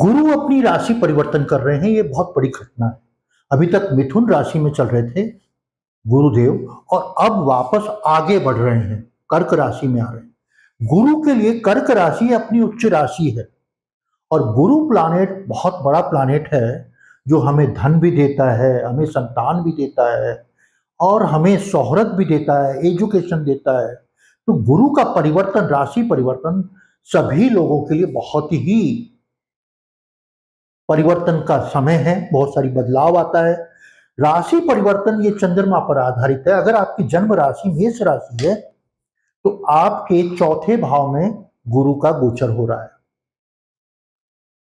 गुरु अपनी राशि परिवर्तन कर रहे हैं, ये बहुत बड़ी घटना है। अभी तक मिथुन राशि में चल रहे थे गुरुदेव और अब वापस आगे बढ़ रहे हैं, कर्क राशि में आ रहे हैं। गुरु के लिए कर्क राशि अपनी उच्च राशि है और गुरु प्लानेट बहुत बड़ा प्लानेट है जो हमें धन भी देता है, हमें संतान भी देता है और हमें शोहरत भी देता है, एजुकेशन देता है। तो गुरु का परिवर्तन, राशि परिवर्तन सभी लोगों के लिए बहुत ही परिवर्तन का समय है, बहुत सारी बदलाव आता है। राशि परिवर्तन ये चंद्रमा पर आधारित है। अगर आपकी जन्म राशि मेष राशि है तो आपके चौथे भाव में गुरु का गोचर हो रहा है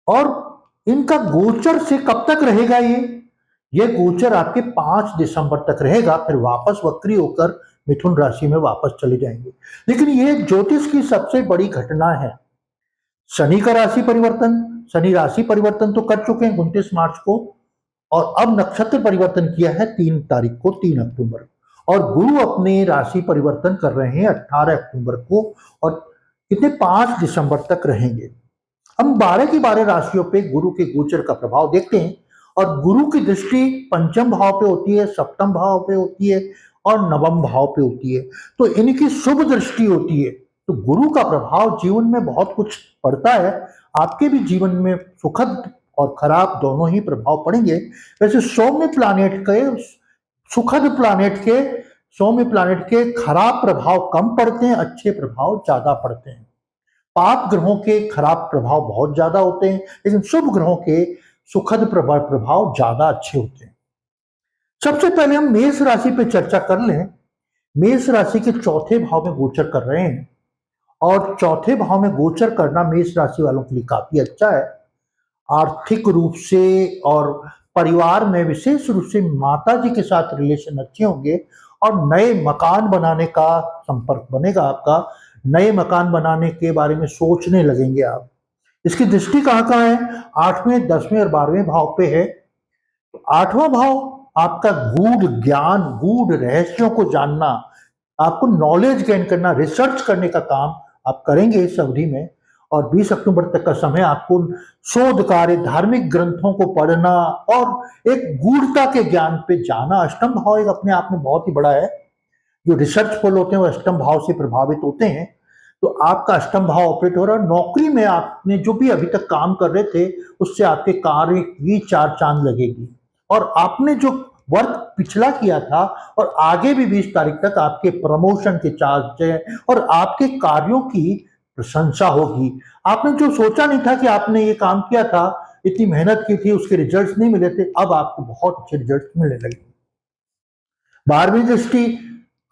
और इनका गोचर से कब तक रहेगा ये गोचर आपके 5 दिसंबर तक रहेगा, फिर वापस वक्री होकर मिथुन राशि में वापस चले जाएंगे। लेकिन ये ज्योतिष की सबसे बड़ी घटना है। शनि का राशि परिवर्तन, शनि राशि परिवर्तन तो कर चुके हैं 29 मार्च को और अब नक्षत्र परिवर्तन किया है 3 तारीख को, 3 अक्टूबर, और गुरु अपने राशि परिवर्तन कर रहे हैं 18 अक्टूबर को और कितने 5 दिसंबर तक रहेंगे। हम 12 की 12 राशियों पे गुरु के गोचर का प्रभाव देखते हैं और गुरु की दृष्टि पंचम भाव पे होती है, सप्तम भाव पे होती है और नवम भाव पे होती है। तो इनकी शुभ दृष्टि होती है। तो गुरु का प्रभाव जीवन में बहुत कुछ पड़ता है। आपके भी जीवन में सुखद और खराब दोनों ही प्रभाव पड़ेंगे। वैसे सौम्य प्लानेट के खराब प्रभाव कम पड़ते हैं, अच्छे प्रभाव ज्यादा पड़ते हैं। पाप ग्रहों के खराब प्रभाव बहुत ज्यादा होते हैं, लेकिन शुभ ग्रहों के सुखद प्रभाव ज्यादा अच्छे होते हैं। सबसे पहले हम मेष राशि पे चर्चा कर लें। मेष राशि के चौथे भाव में गोचर कर रहे हैं और चौथे भाव में गोचर करना मेष राशि वालों के लिए काफी अच्छा है। आर्थिक रूप से और परिवार में विशेष रूप से माता जी के साथ रिलेशन अच्छे होंगे और नए मकान बनाने का संपर्क बनेगा आपका। नए मकान बनाने के बारे में सोचने लगेंगे आप। इसकी दृष्टि कहाँ कहाँ है? 8वें, 10वें और 12वें भाव पे है। तो 8वां भाव आपका गूढ़ ज्ञान, गूढ़ रहस्यों को जानना, आपको नॉलेज गेन करना, रिसर्च करने का काम आप करेंगे इस अवधि में। और 20 अक्टूबर तक का समय आपको शोध कार्य, धार्मिक ग्रंथों को पढ़ना और एक गूढ़ता के ज्ञान पे जाना। अष्टम भाव एक अपने आप में बहुत ही बड़ा है। जो रिसर्चफुल होते हैं वो अष्टम भाव से प्रभावित होते हैं। तो आपका अष्टम भाव ऑपरेट हो रहा है। नौकरी में आपने जो भी अभी तक काम कर रहे थे उससे आपके कार्य की 4 चांद लगेगी और आपने जो वर्क पिछला किया था और आगे भी 20 तारीख तक आपके प्रमोशन के चांस है और आपके कार्यों की प्रशंसा होगी। आपने जो सोचा नहीं था कि आपने ये काम किया था, इतनी मेहनत की थी, उसके रिजल्ट्स नहीं मिले थे, अब आपको बहुत अच्छे रिजल्ट्स मिलने लगे। 12वीं दृष्टि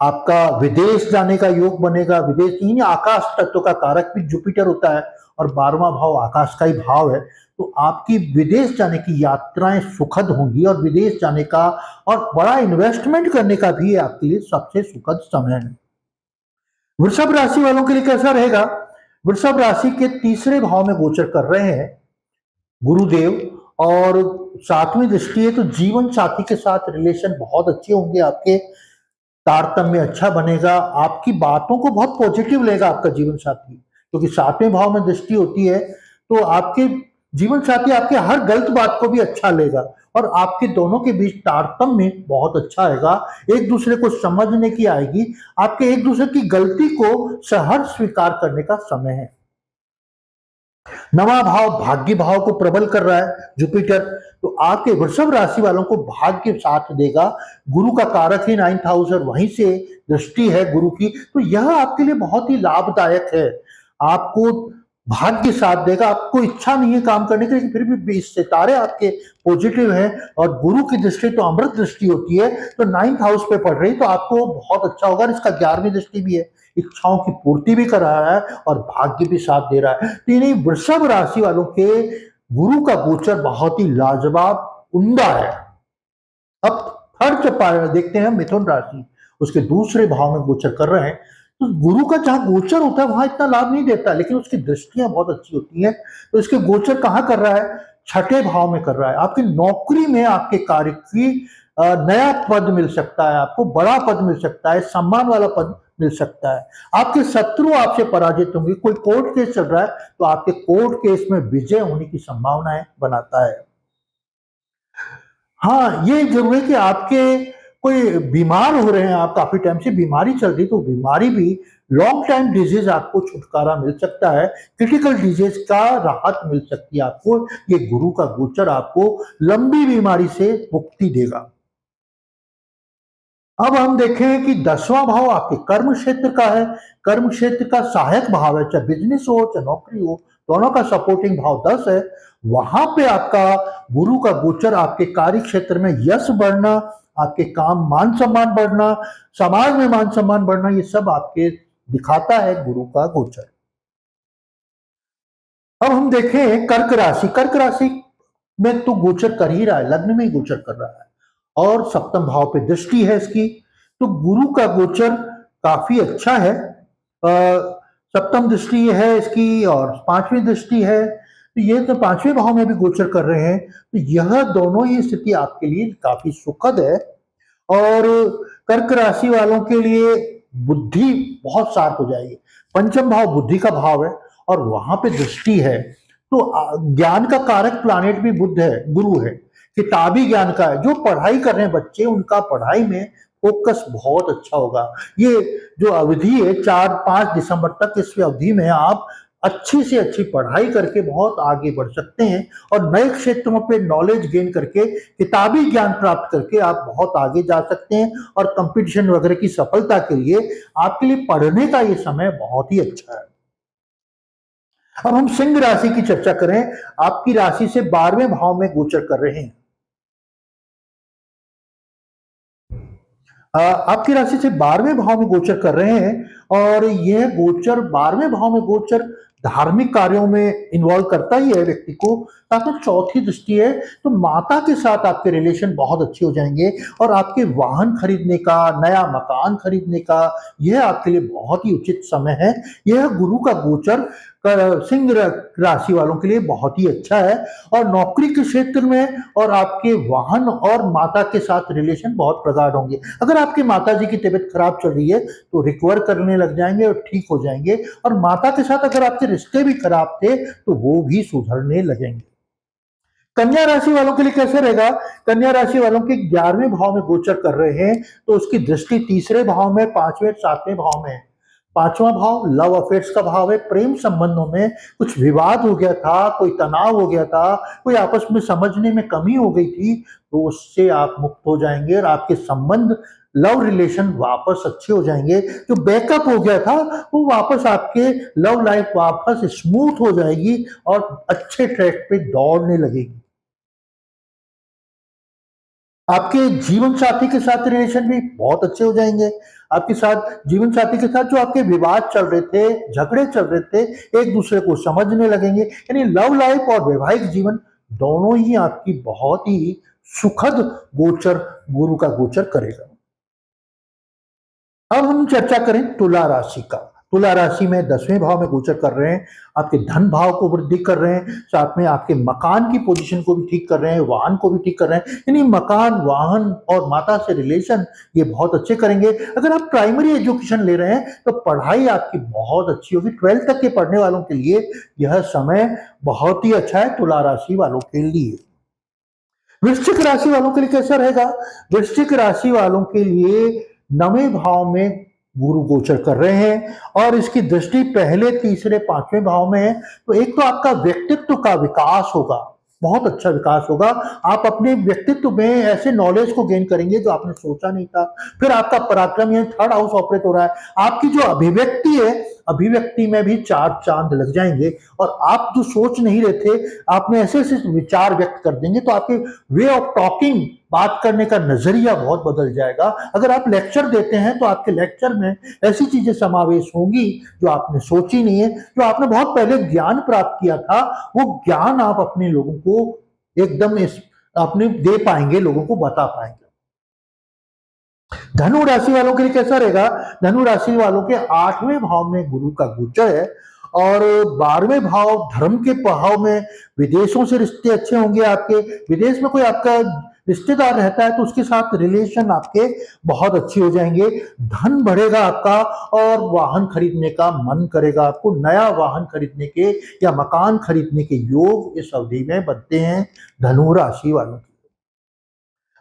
आपका विदेश जाने का योग बनेगा। विदेश नहीं, आकाश तत्व का कारक भी जुपिटर होता है और 12वां भाव आकाश का ही भाव है। तो आपकी विदेश जाने की यात्राएं सुखद होंगी और विदेश जाने का और बड़ा इन्वेस्टमेंट करने का भी आपके लिए सबसे सुखद समय है। वृषभ राशि वालों के लिए कैसा रहेगा? वृषभ राशि के 3रे भाव में गोचर कर रहे हैं गुरुदेव और 7वीं दृष्टि है। तो जीवन साथी के साथ रिलेशन बहुत अच्छे होंगे आपके, तारतम्य अच्छा बनेगा, आपकी बातों को बहुत पॉजिटिव लेगा आपका जीवन साथी, क्योंकि 7वें भाव में दृष्टि होती है। तो आपके जीवन साथी आपके हर गलत बात को भी अच्छा लेगा और आपके दोनों के बीच तारतम्य बहुत अच्छा आएगा। एक दूसरे को समझने की आएगी, आपके एक दूसरे की गलती को सहर्ष स्वीकार करने का समय है। 9वां भाव भाग्य भाव को प्रबल कर रहा है जुपिटर। तो आपके वृषभ राशि वालों को भाग्य साथ देगा। गुरु का कारक ही 9th हाउस और वहीं से दृष्टि है गुरु की, तो यह आपके लिए बहुत ही लाभदायक है। आपको भाग्य साथ देगा। आपको इच्छा नहीं है काम करने की, लेकिन फिर भी सितारे आपके पॉजिटिव हैं और गुरु की दृष्टि तो अमृत दृष्टि होती है, तो 9th हाउस पे पड़ रही, तो आपको बहुत अच्छा होगा। इसका 11वीं दृष्टि भी है, इच्छाओं की पूर्ति भी कर रहा है और भाग्य भी साथ दे रहा है। तो इन्हीं वृषभ राशि वालों के गुरु का गोचर बहुत ही लाजवाब, उम्दा है। अब थर्ड देखते हैं मिथुन राशि, उसके 2रे भाव में गोचर कर रहे हैं। तो गुरु का जहां गोचर होता है वहां इतना लाभ नहीं देता, लेकिन उसकी दृष्टियां बहुत अच्छी होती हैं। तो इसके गोचर कहां कर रहा है? 6ठे भाव में कर रहा है। आपकी नौकरी में आपके कार्य की नया पद मिल सकता है, आपको बड़ा पद मिल सकता है, सम्मान वाला पद मिल सकता है। आपके शत्रु आपसे पराजित होंगे। कोई कोर्ट केस चल रहा है तो आपके कोर्ट केस में विजय होने की संभावनाएं बनाता है। हाँ, ये ज़रूर है कि आपके कोई बीमार हो रहे हैं, आप काफ़ी टाइम से बीमारी चल रही, तो बीमारी भी लॉन्ग टाइम डिज़ीज़ आपको छुटकारा मिल सकता है, क्रिटिकल डिज़ीज़ का राहत मिल सकती है आपको, ये गुरु का गोचर आपको लंबी बीमारी से मुक्ति देगा। अब हम देखें कि 10वां भाव आपके कर्म क्षेत्र का है, कर्म क्षेत्र का सहायक भाव है, चाहे बिज़नेस हो, चाहे नौकरी हो, दोनों का सपोर्टिंग भाव 10 है। वहां पे आपका गुरु का गोचर आपके कार्य क्षेत्र में यश बढ़ना, आपके काम मान-सम्मान बढ़ना, समाज में मान-सम्मान बढ़ना, ये सब आपके दिखाता है गुरु का गोचर। अब हम देखें कर्क राशि में तो गोचर कर ही रहा है, लग्न में ही गोचर कर रहा है और सप्तम भाव पे दृष्टि है इसकी, तो गुरु का गोचर काफी अच्छा है। सप्तम दृष्टि है इसकी और पांचवी दृष्टि है, तो ये तो पांचवें भाव में भी गोचर कर रहे हैं, तो यह दोनों ही स्थिति आपके लिए काफी सुखद है। और कर्क राशि वालों के लिए बुद्धि बहुत शार्प हो जाएगी। पंचम भाव बुद्धि का भाव है और वहां पे दृष्टि है, तो ज्ञान का कारक प्लानेट भी बुध है, गुरु है, किताबी ज्ञान का है। जो पढ़ाई कर रहे हैं बच्चे, उनका पढ़ाई में फोकस बहुत अच्छा होगा। ये जो अवधि है 4-5 दिसंबर तक, इस अवधि में आप अच्छी से अच्छी पढ़ाई करके बहुत आगे बढ़ सकते हैं और नए क्षेत्रों पे नॉलेज गेन करके, किताबी ज्ञान प्राप्त करके आप बहुत आगे जा सकते हैं और कंपटीशन वगैरह की सफलता के लिए आपके लिए पढ़ने का ये समय बहुत ही अच्छा है। अब हम सिंह राशि की चर्चा करें, आपकी राशि से 12वें भाव में गोचर कर रहे हैं। आपकी राशि से 12वें भाव में गोचर कर रहे हैं और यह गोचर 12वें भाव में गोचर धार्मिक कार्यों में इन्वॉल्व करता ही है व्यक्ति को। साथ में चौथी दृष्टि है, तो माता के साथ आपके रिलेशन बहुत अच्छे हो जाएंगे और आपके वाहन खरीदने का, नया मकान खरीदने का यह आपके लिए बहुत ही उचित समय है। यह गुरु का गोचर सिंह राशि वालों के लिए बहुत ही अच्छा है और नौकरी के क्षेत्र में और आपके वाहन और माता के साथ रिलेशन बहुत प्रगाढ़ होंगे। अगर आपकी माता जी की तबीयत खराब चल रही है तो रिकवर करने लग जाएंगे और ठीक हो जाएंगे, और माता के साथ अगर आपके रिश्ते भी खराब थे तो वो भी सुधरने लगेंगे। कन्या राशि वालों के लिए कैसे रहेगा? कन्या राशि वालों के 11वें भाव में गोचर कर रहे हैं, तो उसकी दृष्टि तीसरे भाव में, 5वें 7वें भाव में है। पांचवा भाव लव अफेयर्स का भाव है। प्रेम संबंधों में कुछ विवाद हो गया था, कोई तनाव हो गया था, कोई आपस में समझने में कमी हो गई थी, तो उससे आप मुक्त हो जाएंगे और आपके संबंध, लव रिलेशन वापस अच्छे हो जाएंगे। जो बैकअप हो गया था वो वापस, आपके लव लाइफ वापस स्मूथ हो जाएगी और अच्छे ट्रैक पे दौड़ने लगेगी। आपके जीवन साथी के साथ रिलेशन भी बहुत अच्छे हो जाएंगे। आपके साथ जीवन साथी के साथ जो आपके विवाद चल रहे थे, झगड़े चल रहे थे, एक दूसरे को समझने लगेंगे। यानी लव लाइफ और वैवाहिक जीवन दोनों ही आपकी बहुत ही सुखद गोचर, गुरु का गोचर करेगा। अब हम चर्चा करें तुला राशि का। तुला राशि में 10वें भाव में गोचर कर रहे हैं, आपके धन भाव को वृद्धि कर रहे हैं, साथ में आपके मकान की पोजीशन को भी ठीक कर रहे हैं, वाहन को भी ठीक कर रहे हैं। यानी मकान, वाहन और माता से रिलेशन ये बहुत अच्छे करेंगे। अगर आप प्राइमरी एजुकेशन ले रहे हैं तो पढ़ाई आपकी बहुत अच्छी होगी। 12th तक के पढ़ने वालों के लिए यह समय बहुत ही अच्छा है, तुला राशि वालों के लिए। वृश्चिक राशि वालों के लिए कैसा रहेगा? वृश्चिक राशि वालों के लिए 9वें भाव में गुरु गोचर कर रहे हैं और इसकी दृष्टि पहले, तीसरे, 5वें भाव में है। तो एक तो आपका व्यक्तित्व का विकास होगा, बहुत अच्छा विकास होगा। आप अपने व्यक्तित्व में ऐसे नॉलेज को गेन करेंगे जो आपने सोचा नहीं था। फिर आपका पराक्रम, ये 3rd हाउस ऑपरेट हो रहा है। आपकी जो अभिव्यक्ति है, अभिव्यक्ति में भी 4 चांद लग जाएंगे और आप जो सोच नहीं रहे थे, आपने ऐसे ऐसे विचार व्यक्त कर देंगे, तो आपके वे ऑफ टॉकिंग, बात करने का नजरिया बहुत बदल जाएगा। अगर आप लेक्चर देते हैं तो आपके लेक्चर में ऐसी चीजें समावेश होंगी जो आपने सोची नहीं है। जो आपने बहुत पहले ज्ञान प्राप्त किया था, वो ज्ञान आप अपने लोगों को एकदम इस अपने दे पाएंगे, लोगों को बता पाएंगे। धनु राशि वालों के लिए कैसा रहेगा? धनु राशि वालों के 8वें भाव में गुरु का गोचर है और 12वें भाव धर्म के भाव में, विदेशों से रिश्ते अच्छे होंगे आपके। विदेश में कोई आपका रिश्तेदार रहता है तो उसके साथ रिलेशन आपके बहुत अच्छे हो जाएंगे, धन बढ़ेगा आपका और वाहन खरीदने का मन करेगा, आपको नया वाहन खरीदने के या मकान खरीदने के योग इस अवधि में बनते हैं धनु राशि वालों के।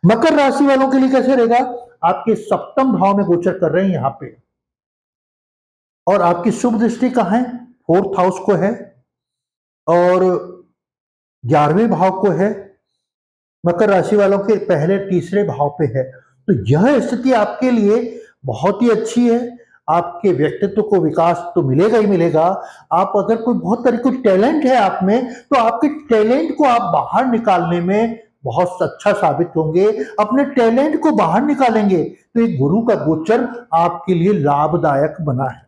मकर राशि वालों के लिए कैसे रहेगा? आपके सप्तम भाव में गोचर कर रहे हैं यहाँ पे, और आपकी शुभ दृष्टि कहाँ है? 4th हाउस को है और 11वें भाव को है, मकर राशि वालों के पहले तीसरे भाव पे है। तो यह स्थिति आपके लिए बहुत ही अच्छी है, आपके व्यक्तित्व को विकास तो मिलेगा ही मिलेगा। आप अगर कोई बहुत तरह कोई टैलेंट है आप में, तो आपके टैलेंट को आप बाहर निकालने में बहुत अच्छा साबित होंगे, अपने टैलेंट को बाहर निकालेंगे। तो एक गुरु का गोचर आपके लिए लाभदायक बना है।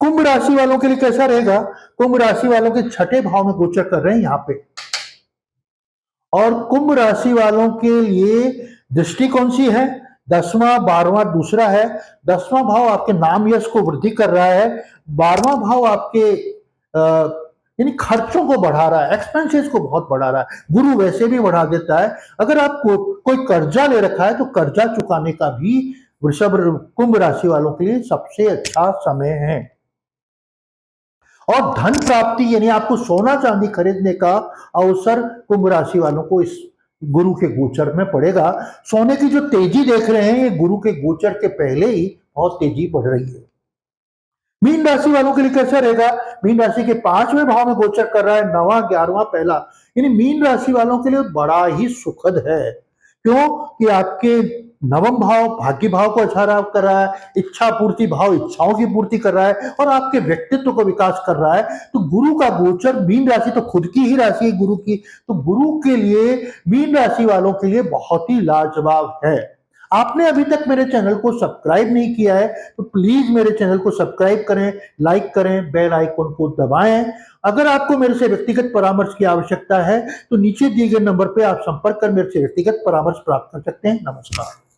कुंभ राशि वालों के लिए कैसा रहेगा? कुंभ राशि वालों के छठे भाव में गोचर कर रहे हैं यहाँ पे, और कुंभ राशि वालों के लिए दृष्टि कौन सी है? 10वां 12वां दूसरा है। 10वां भाव आपके नाम यश को वृद्धि कर रहा है, 12वां भाव आपके यानी खर्चों को बढ़ा रहा है, एक्सपेंसेस को बहुत बढ़ा रहा है। गुरु वैसे भी बढ़ा देता है। अगर आप कोई कर्जा ले रखा है तो कर्जा चुकाने का भी वृषभ कुंभ राशि वालों के लिए सबसे अच्छा समय है। और धन प्राप्ति यानी आपको सोना चांदी खरीदने का अवसर कुंभ राशि वालों को इस गुरु के गोचर में पड़ेगा। सोने की जो तेजी देख रहे हैं ये गुरु के गोचर के पहले ही बहुत तेजी बढ़ रही है। मीन राशि वालों के लिए कैसा रहेगा? मीन राशि के 5वें भाव में गोचर कर रहा है, 9वां 11वां पहला, यानी मीन राशि वालों के लिए बड़ा ही सुखद है। क्यों? कि आपके नवम भाव भाग्य भाव को अच्छा कर रहा है, इच्छा पूर्ति भाव इच्छाओं की पूर्ति कर रहा है और आपके व्यक्तित्व को विकास कर रहा है। तो गुरु का गोचर, मीन राशि तो खुद की ही राशि है गुरु की, तो गुरु के लिए मीन राशि वालों के लिए बहुत ही लाजवाब है। आपने अभी तक मेरे चैनल को सब्सक्राइब नहीं किया है तो प्लीज मेरे चैनल को सब्सक्राइब करें, लाइक करें, बेल आइकन को दबाएं। अगर आपको मेरे से व्यक्तिगत परामर्श की आवश्यकता है तो नीचे दिए गए नंबर पर आप संपर्क कर मेरे से व्यक्तिगत परामर्श प्राप्त कर सकते हैं। नमस्कार।